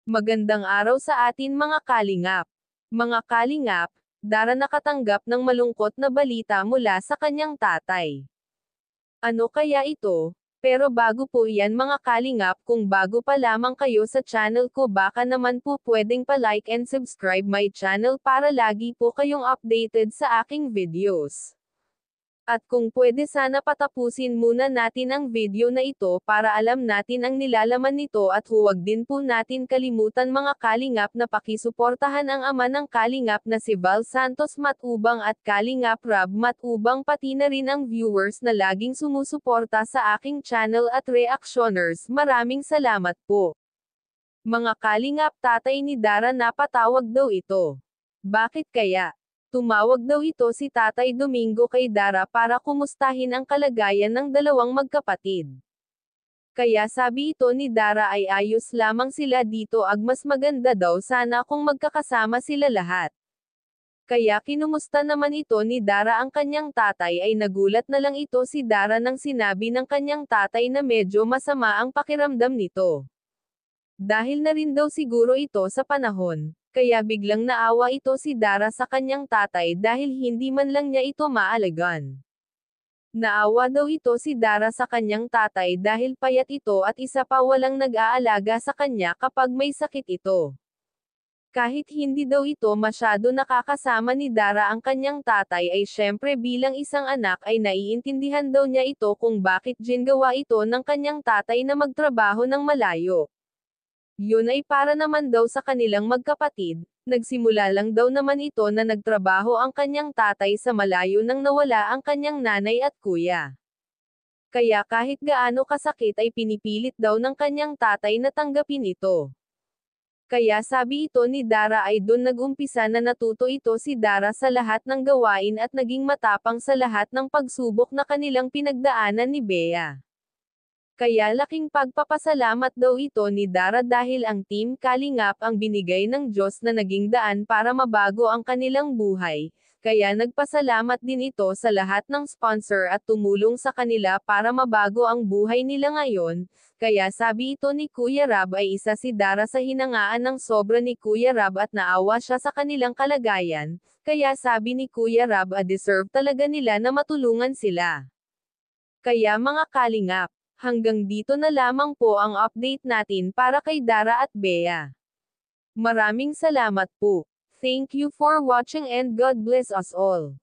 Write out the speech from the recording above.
Magandang araw sa atin mga kalingap. Mga kalingap, Dara nakatanggap ng malungkot na balita mula sa kanyang tatay. Ano kaya ito? Pero bago po yan mga kalingap, kung bago pa lamang kayo sa channel ko, baka naman po pwedeng pa-like and subscribe my channel para lagi po kayong updated sa aking videos. At kung pwede sana patapusin muna natin ang video na ito para alam natin ang nilalaman nito, at huwag din po natin kalimutan mga kalingap na pakisuportahan ang ama ng kalingap na si Val Santos Matubang at Kalingap Rob Matubang, pati na rin ang viewers na laging sumusuporta sa aking channel at reactioners. Maraming salamat po. Mga kalingap, tatay ni Dara napatawag daw ito. Bakit kaya? Tumawag daw ito si Tatay Domingo kay Dara para kumustahin ang kalagayan ng dalawang magkapatid. Kaya sabi ito ni Dara ay ayos lamang sila dito, mas maganda daw sana kung magkakasama sila lahat. Kaya kinumusta naman ito ni Dara ang kanyang tatay, ay nagulat na lang ito si Dara nang sinabi ng kanyang tatay na medyo masama ang pakiramdam nito. Dahil na rin daw siguro ito sa panahon. Kaya biglang naawa ito si Dara sa kanyang tatay dahil hindi man lang niya ito maalagaan. Naawa daw ito si Dara sa kanyang tatay dahil payat ito at isa pa walang nag-aalaga sa kanya kapag may sakit ito. Kahit hindi daw ito masyado nakakasama ni Dara ang kanyang tatay, ay syempre bilang isang anak ay naiintindihan daw niya ito kung bakit ginagawa ito ng kanyang tatay na magtrabaho ng malayo. Yun ay para naman daw sa kanilang magkapatid. Nagsimula lang daw naman ito na nagtrabaho ang kanyang tatay sa malayo nang nawala ang kanyang nanay at kuya. Kaya kahit gaano kasakit ay pinipilit daw ng kanyang tatay na tanggapin ito. Kaya sabi ito ni Dara ay doon nag-umpisa na natuto ito si Dara sa lahat ng gawain at naging matapang sa lahat ng pagsubok na kanilang pinagdaanan ni Bea. Kaya laking pagpapasalamat daw ito ni Dara dahil ang Team Kalingap ang binigay ng Diyos na naging daan para mabago ang kanilang buhay. Kaya nagpasalamat din ito sa lahat ng sponsor at tumulong sa kanila para mabago ang buhay nila ngayon. Kaya sabi ito ni Kuya Rob ay isa si Dara sa hinangaan ng sobra ni Kuya Rob at naawa siya sa kanilang kalagayan. Kaya sabi ni Kuya Rob deserve talaga nila na matulungan sila. Kaya mga kalingap, hanggang dito na lamang po ang update natin para kay Dara at Bea. Maraming salamat po. Thank you for watching and God bless us all.